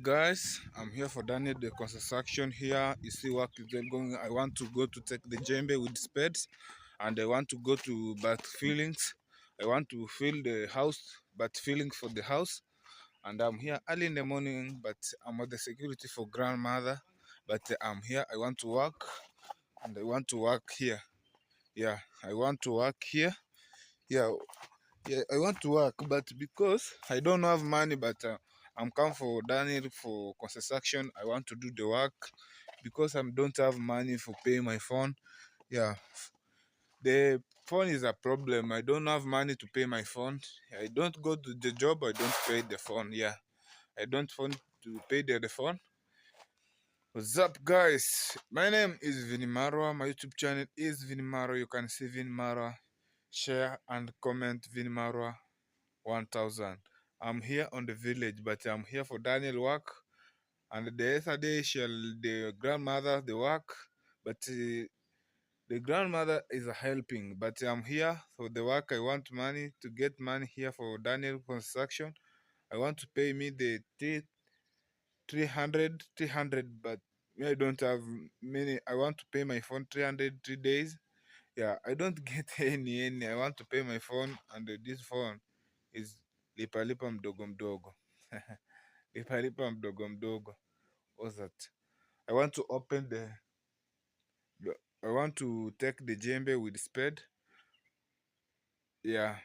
guys, I'm here for Daniel the construction here. You see work is going. I want to go to take the djembe with spades, and I want to go to bath fillings. I want to fill the house, bath filling for the house. And I'm here early in the morning, but I'm at the security for grandmother. But I'm here. I want to work, and I want to work here. Yeah, I want to work here. Yeah, yeah, I want to work, but because I don't have money, but I'm come for Daniel for construction. I want to do the work because I don't have money for pay my phone. Yeah, the phone is a problem. I don't have money to pay my phone. I don't go to the job. I don't pay the phone. Yeah, I don't want to pay the phone. What's up, guys? My name is Vinimarwa. My YouTube channel is Vinimarwa. You can see Vinimarwa. Share and comment Vinimarwa 1000. I'm here on the village, but I'm here for Daniel work. And the yesterday, the grandmother the work, but the grandmother is helping. But I'm here for the work. I want money to get money here for Daniel construction. I want to pay me the 300, but me, I don't have many. I want to pay my phone 300 3 days. Yeah, I don't get any. I want to pay my phone, and this phone is lipa mdogo mdogo. Lipa mdogo mdogo. What's that? I want to open I want to take the djembe with spade. Yeah.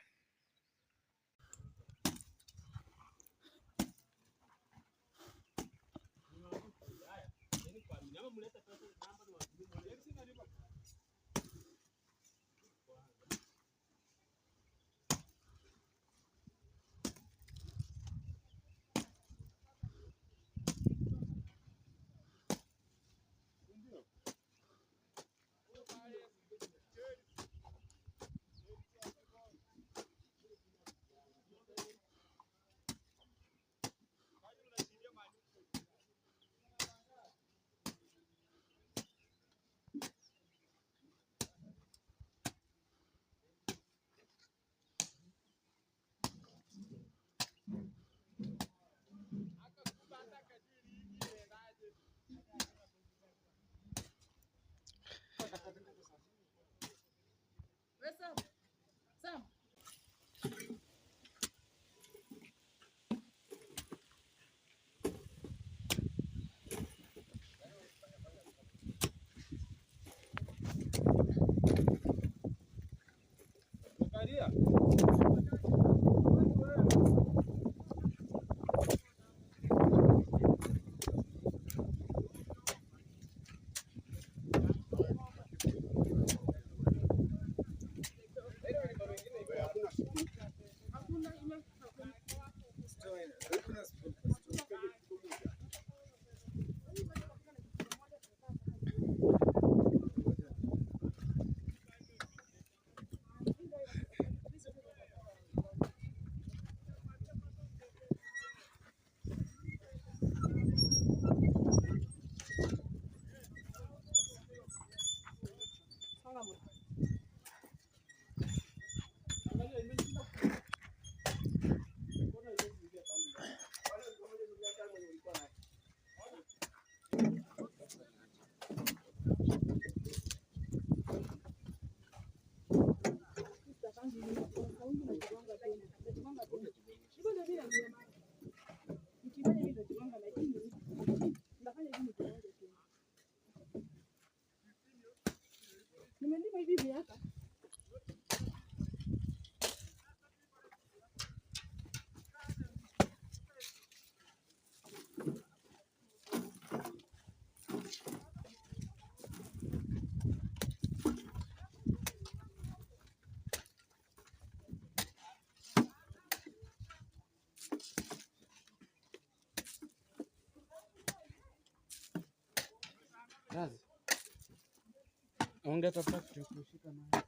Ungetafuta kitu kushika nayo.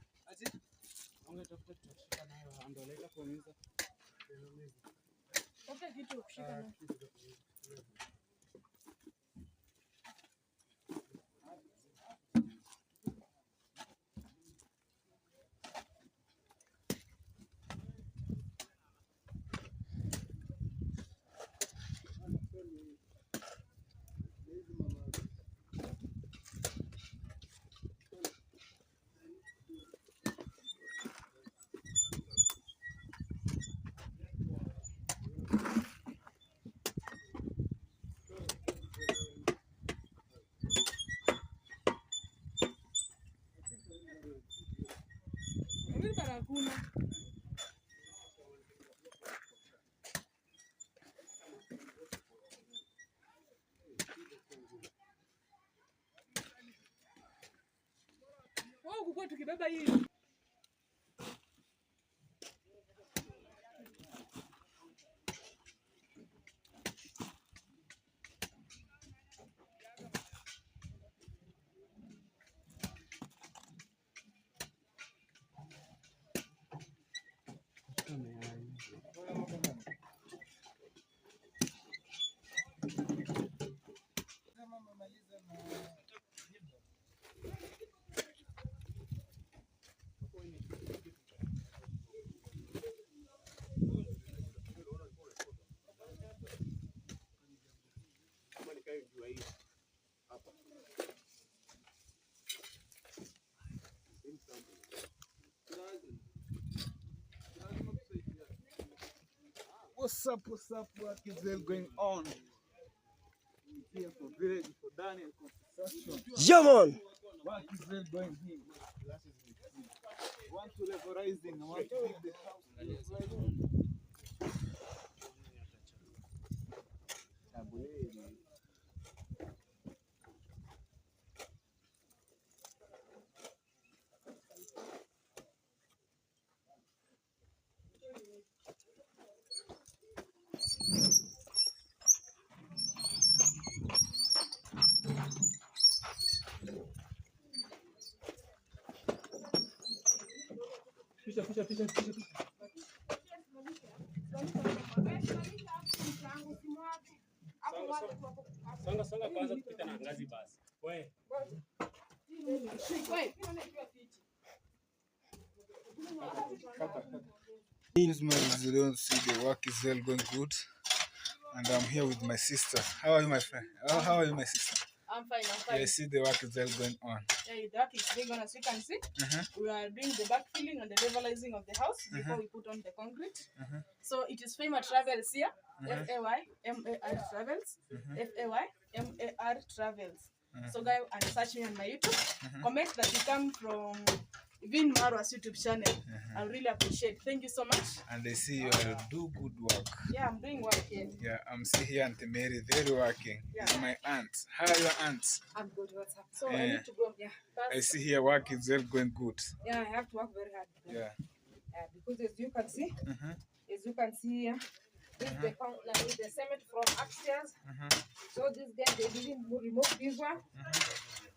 Ungetafuta kitu kushika nayo ndio leta kuumiza. Tafuta kitu kushika nayo. Kukua tukibeba hii. What's up? What is there going on? We're here for village for Daniel construction. Yeah, man. What is there going here? I want to levelizing. I want to make the house. Pisha. Songa kwanza tupita na ngazi basi. Wewe. This man, you don't see the work is well going good, and I'm here with my sister. How are you, my friend? How are you, my sister? I'm fine. Yeah, I see the work is well going on. Yeah, the work is going on, as you can see. We are doing the backfilling and the levelizing of the house before we put on the concrete. So it is Faymar Travels here. Faymar Travels. Faymar Travels. So go and search me on my YouTube. Comment that you come from Vin Marwa's YouTube channel. I really appreciate. Thank you so much. And I see you do good work. Yeah, I'm doing work here. Yeah, I'm still here, Auntie Mary, very working. Yeah. It's my aunt. How are your aunts? I'm good. What's up? So I need to go. Yeah. I see here work is well going good. Yeah, I have to work very hard. Yeah. Because as you can see, here, this is the cement from upstairs. So this guy, they didn't remove this one.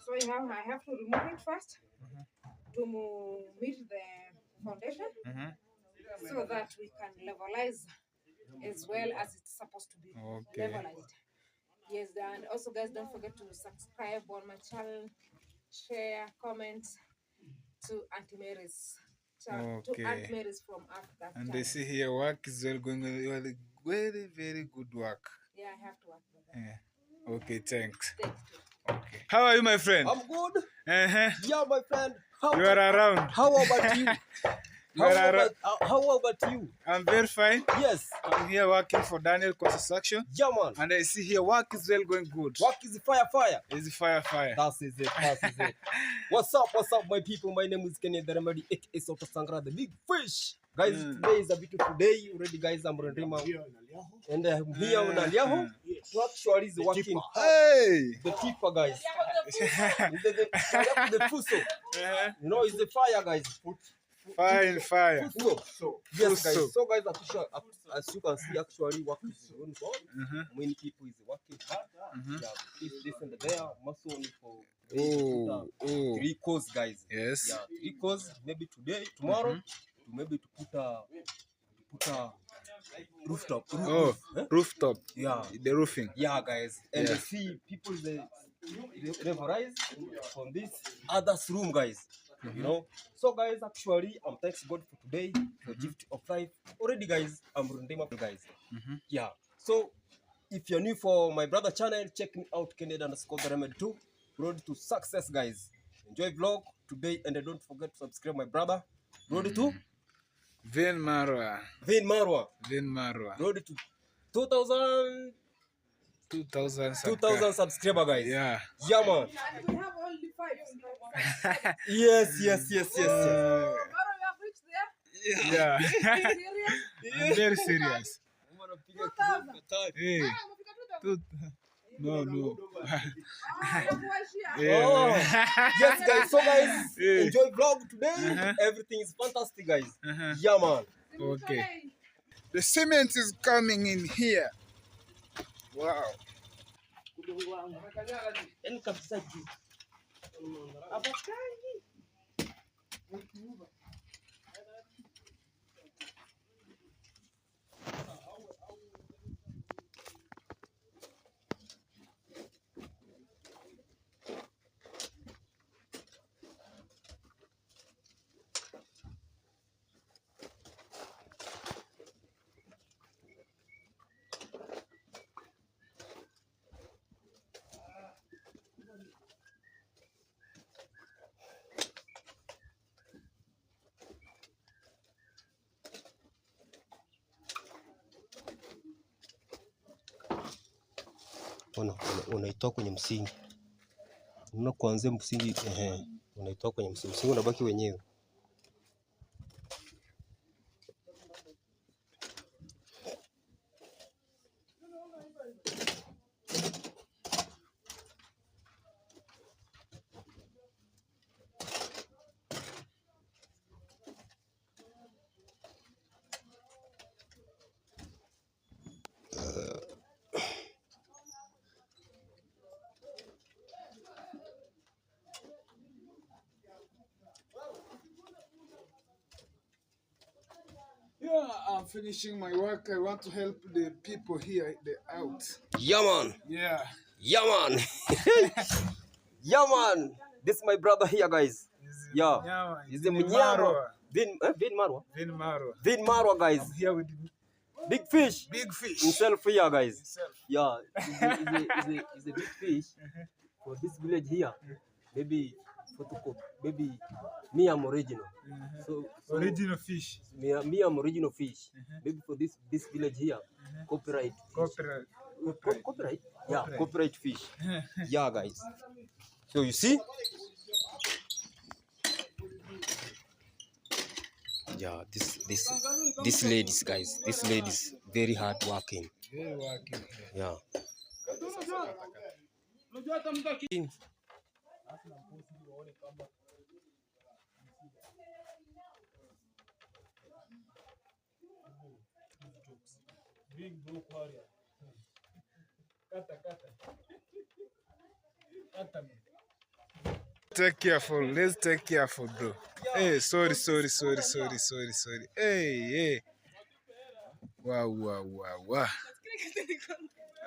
So I have to remove it first to meet the foundation so that we can levelize as well as it's supposed to be levelized. Yes, and also guys, don't forget to subscribe on my channel, share, comment to Auntie Mary's channel, to Aunt Mary's from Africa. And they see here work is well going on. Very, very good work. Yeah, I have to work with that. Yeah. Okay, thanks. Thanks. Okay. How are you, my friend? I'm good. Yeah, my friend. You are around. How about you? How about you? I'm very fine. Yes. I'm here working for Daniel Construction. Yeah, man. And I see here work is well going good. Work is fire. It's fire. That is it. What's up, my people? My name is Kenny Daramadi, aka Soto Sangra, the big fish. Guys, today is a beautiful day. Already, guys, I'm Randima. And I'm here on Aliaho. To actually is working. Hey! The tipper, guys. the fuso. You know, it's the fire, guys. Fire. So, yes, guys. So, guys, as you can see, actually, work is going on. Many people is working hard. Yeah, please listen to there. Muscle only for 3 course, guys. Yes. Yeah, 3 course. Maybe today, tomorrow. Maybe to put a rooftop. Rooftop. Yeah. The roofing. Yeah, guys. And you see people they levelize from this other's room, guys. You know. So, guys, actually, I'm thanks God for today, the gift of life. Already, guys, I'm running up, guys. Yeah. So, if you're new for my brother channel, check me out, Kennedy_the_remedy2. Road to success, guys. Enjoy vlog today, and don't forget to subscribe, my brother. Road to Vin Marwa. Road to 2,000 subscriber, guys. Yeah. Yeah, man. We have only 5. Yes. We have reached Yeah. Serious? I'm very serious. 2,000. Hey. Two- No, no. Nakuashia. Yeah. Yes, guys. So, guys, Yeah. enjoy vlog today. Uh-huh. Everything is fantastic, guys. Uh-huh. Yeah, man. Okay. The cement is coming in here. Wow. Unaitoa kwenye msingi. Unaona kuanzia msingi, unaitoa kwenye msingi. Msingi unabaki wenyewe. Yeah, I'm finishing my work. I want to help the people here out. Yeah, man. Yeah. Yeah, man. Yeah, man. This is my brother here, guys. Yeah. He's the Mnyama. Vin Marwa. Vin Marwa. Vin Marwa, guys. I'm here with Big fish. big fish. Himself here, guys. Himself. Yeah. He's a big fish for this village here. Maybe photocopy. Maybe me, I'm original. So Original fish. me, I'm original fish. Maybe for this village here, copyright. Copyright. Copyright? Yeah, copyright fish. Yeah, guys. So you see? Yeah, this ladies, guys. This ladies very hard working. Very working. Yeah. Take careful. Let's take careful, bro. Hey, sorry. Hey. Wow.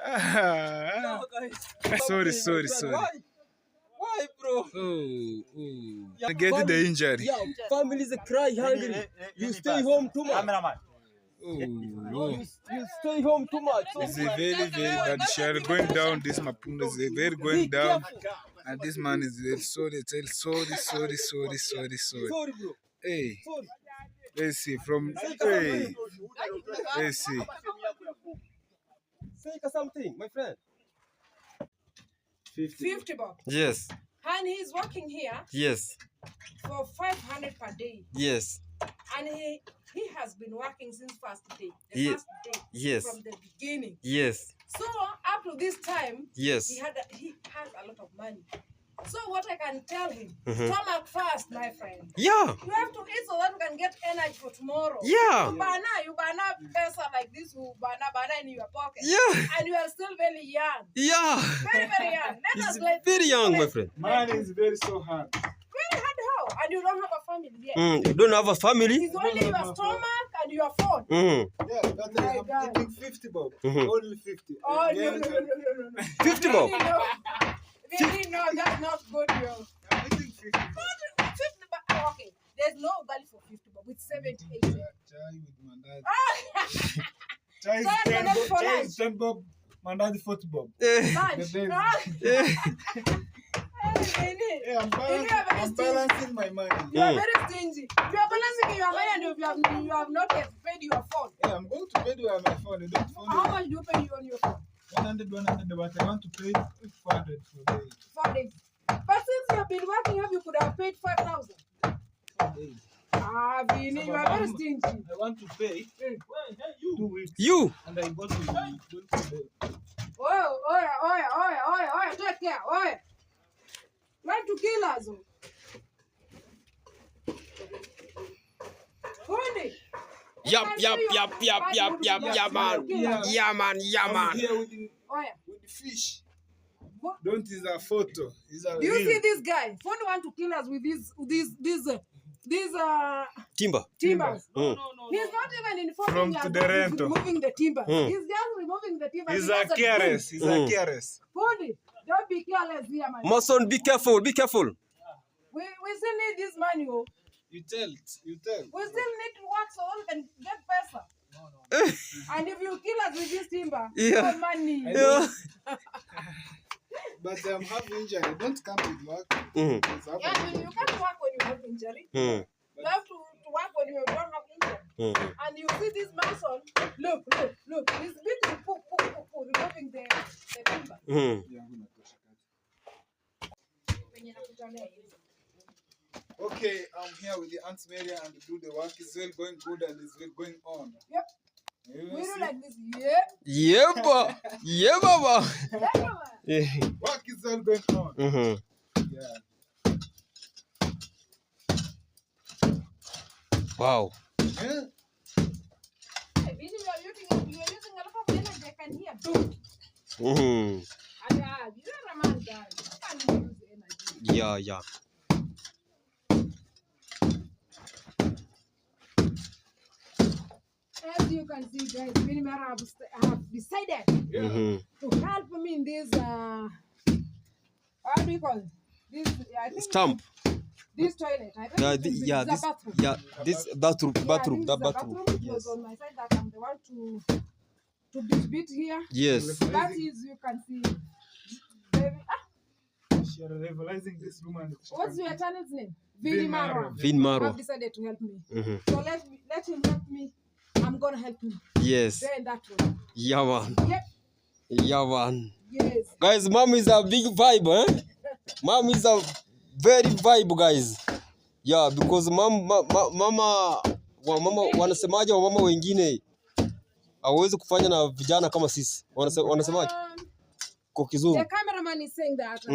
Ah. Sorry. Why, bro? I get the injury. Yeah, families cry hungry. You stay home too much. You stay home too much. It's a very bad share going down. This mapunda is very going down, and this man is very sorry. Sorry. Sorry, bro. Hey, Sorry. let's see from. Hey, let's see. Say something, my friend. 50 bob. Yes. And he's working here Yes. for 500 per day. Yes. And he has been working since first day. Ye- First day. yes. From the beginning. Yes. So up to this time, Yes. he has a lot of money. So what I can tell him, Mhm. stomach fast, my friend. Yeah. You have to eat so that you can get energy for tomorrow. Yeah. You bana pesa like this, you bana in your pocket. Yeah. And you are still very young. Yeah. Very young. Let us He's let very young, my friend. Man is very so hard. very hard how? And you don't have a family yet. You don't have a family? It's only your stomach and your phone. Yeah, but My I'm God. eating 50 bob. Mhm. Only 50. Oh, And no. then 50 bob. Really, no, that's not good, yo. I'm eating 50 bob. 50 bob. Okay, there's no value for 50 bob. With 70, 80. Chai with mandadi. Ah! Chai is Chai 10 mandadi bob. for Chai lunch. is 10 bob. Mandadi 40 bob. Lunch. The Ah! Hey, I'm very balancing my money. You are very stingy. You are balancing your money and you have not yet paid your phone. Yeah, I'm going to pay you on my phone. I don't phone How much do you pay on your phone? 100, but I want to pay 400 for days. 4 days. But since you have been working up, you could have paid 5,000. 4 days. Vini, you are very stingy. I want to pay 2 weeks. You. And I go to the Oi, take care, oi. Trying to kill us. Fundi. Yep, man. Yeah, man. I'm here with the Oi. fish. What? Don't use a photo. Use a Do you reel. see this guy? Fundi want to kill us with these Timber. timbers. Mm. He's not even informing From us to that the he's rental. removing the timbers. Mm. He's just removing the timbers. He's He a doesn't careless. think. He's a careless. Fundi, don't be careless here, man. Mason, be careful. We still need this money, oh. You tell. We still need to work so we can get pesa. And if you kill us with this timber, Yeah. no money. Yeah. But I'm having injury. Don't come with work. Mm. Yeah, you can't work when you have injury. Mm. You have to work when you don't have injury. Mm. And you see this mason, look. He's beating, removing the timber. Mm. Okay, I'm here with the Aunt Mary and do the work is well going good and is well going on. Yep. You We do see? like this. Yeah. Yeah, baba. Yeah. Work is well going on. Mm-hmm. Yeah. Wow. Yeah. Hey, really, you're using a lot of energy. I can hear. Boom. Mm-hmm. You're a man, guy. You can't use energy. Yeah. As you can see, guys, Minimara have decided Mm-hmm. to help me in this, how do you call it? This, I think Stamp. this toilet. I don't Yeah, think it's a bathroom. this bathroom. Yeah, That this is a bathroom. It was Yes. on my side that I'm the one to beat here. Yes. That is, you can see. Baby, You're levelizing this room and what's your channel's name? Vinmaro. Vinmaro. I've decided to help me. Mm-hmm. So let him help me. I'm gonna help him. Yes. There in that room. Yeah, man. Yep. Yeah, man. Yes. Guys, mom is a big vibe, eh? Mom is a very vibe, guys. Yeah, because mama wanasemaje wa mama wengine hawezi kufanya na vijana kama sisi. Wanasemaje? Kwa kizungu. The cameraman is saying that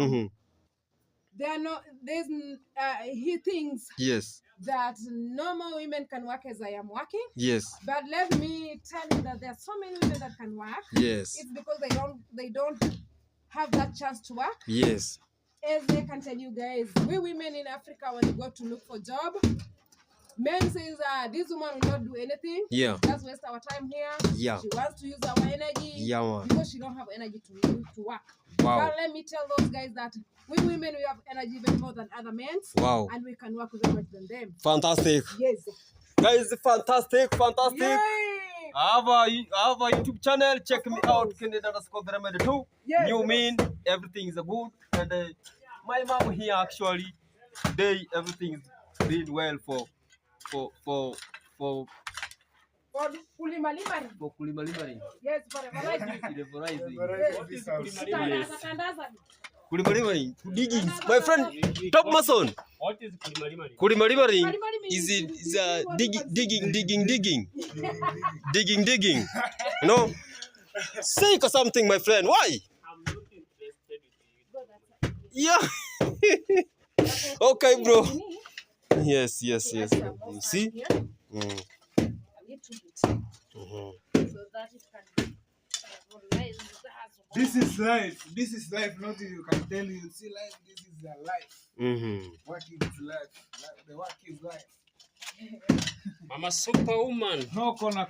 he thinks Yes. that normal women can work as I am working. Yes. But let me tell you that there are so many women that can work. Yes. It's because they don't have that chance to work. Yes. As they can tell you guys, we women in Africa, when we go to look for job, men says this woman will not do anything. Yeah. Just waste our time here. Yeah. She wants to use our energy. Yeah, man. Because she don't have energy to work. Wow. But let me tell those guys that we women, we have energy even more than other men. Wow. And we can work very much than them. Fantastic. Yes. Guys, fantastic. Yay! I have a YouTube channel. Check me out. Canada_Remedy2. Yes. New mean everything is good. And my mom here actually today everything is doing well for For kulimalimari. Yes, for Kulimalimari. Digging. My friend, Top Mason. What is kulimalimari? Kulimalimari Kulimalimari is is digging. Digging. You know? Say something, my friend. Why? I'm not interested with you. Yeah. Okay, bro. Yes. You see? Mm. Mm-hmm. So that it can be This is life. This is life. Not you can tell you. See life. This is their life. Mm-hmm. Working is life. The work is life. I'm a superwoman. No corner.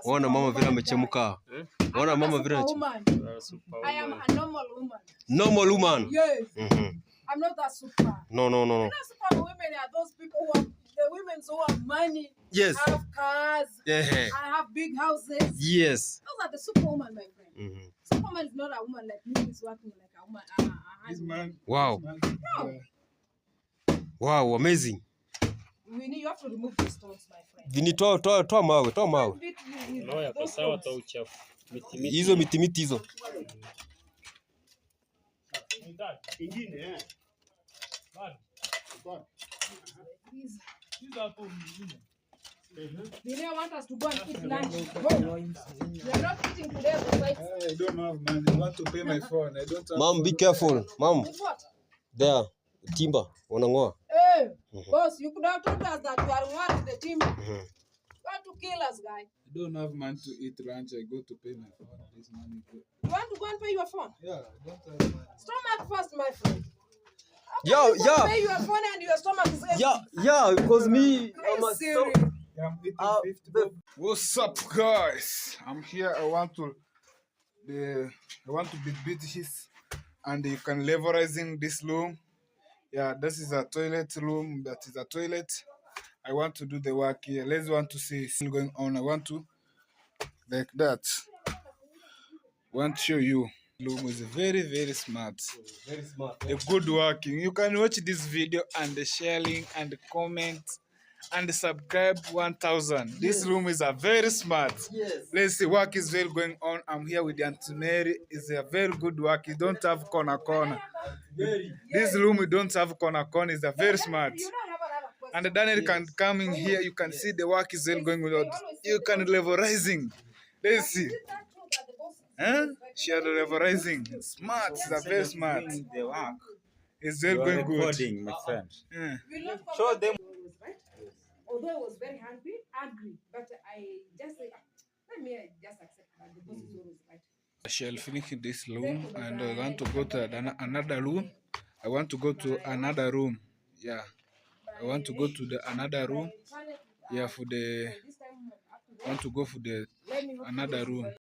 Ona mama vile amechemka. Ona mama vile woman. I am a normal woman. Normal woman. Yes. Mm-hmm. I'm not that super. No. Not super women are those people who have the women who have money, Yes. have cars, Yeah. and have big houses. Yes. Those are the superwoman, my friend. Mm-hmm. Superwoman is not a woman like me who's working like a woman. This man. Wow. This man, Wow, amazing. You have to remove the stones, my friend. Vini toa mawe. No, yako sawa toa uchafu. Miti. Hizo miti hizo. Ingine. Bad. Please. You know, want us to go and eat lunch. Go. We are not eating today. I don't have money. I want to pay my phone. I don't have Mom, be careful. Mom, With what? there, timber, wanangoa. Hey, boss, you could have told us that you are one of the team. You want to kill us, guy. I don't have money to eat lunch. I go to pay my phone. This money. You want to go and pay your phone? Yeah, I don't have money. Stomach first, my friend. Yeah, You go yeah. pay your phone and your stomach is empty. Yeah, because me, Are you I'm a serious? Yeah, I'm eating 50 bob. What's up, guys? I'm here. I want to be British, and you can levelizing this room. Yeah, this is a toilet room. That is a toilet. I want to do the work here. Let's want to see still going on. I want to like that. Want to show you. Room is very, very smart. very smart. The good working. You can watch this video and the sharing and the comment and subscribe 1000. This room is a very smart. Yes. Let's see, work is very going on. I'm here with Auntie Mary. It's a very good work. You don't have corner. This room we don't have corner. It's a very smart. You don't have another question. And Daniel can come in here. You can see the work is very going on. You can levelizing. Let's see. Huh? She are levelizing. Smart. It's a very smart. The work. It's very You are going good. recording, my friend. Yeah. We love Show them. right? Although I was very angry, but I just say, let me just accept that the boss is always right. I shall finish this room and I want to go to another room. I want to go to another room. Yeah. I want to go to the another room. Yeah, for the I want to go for the another room.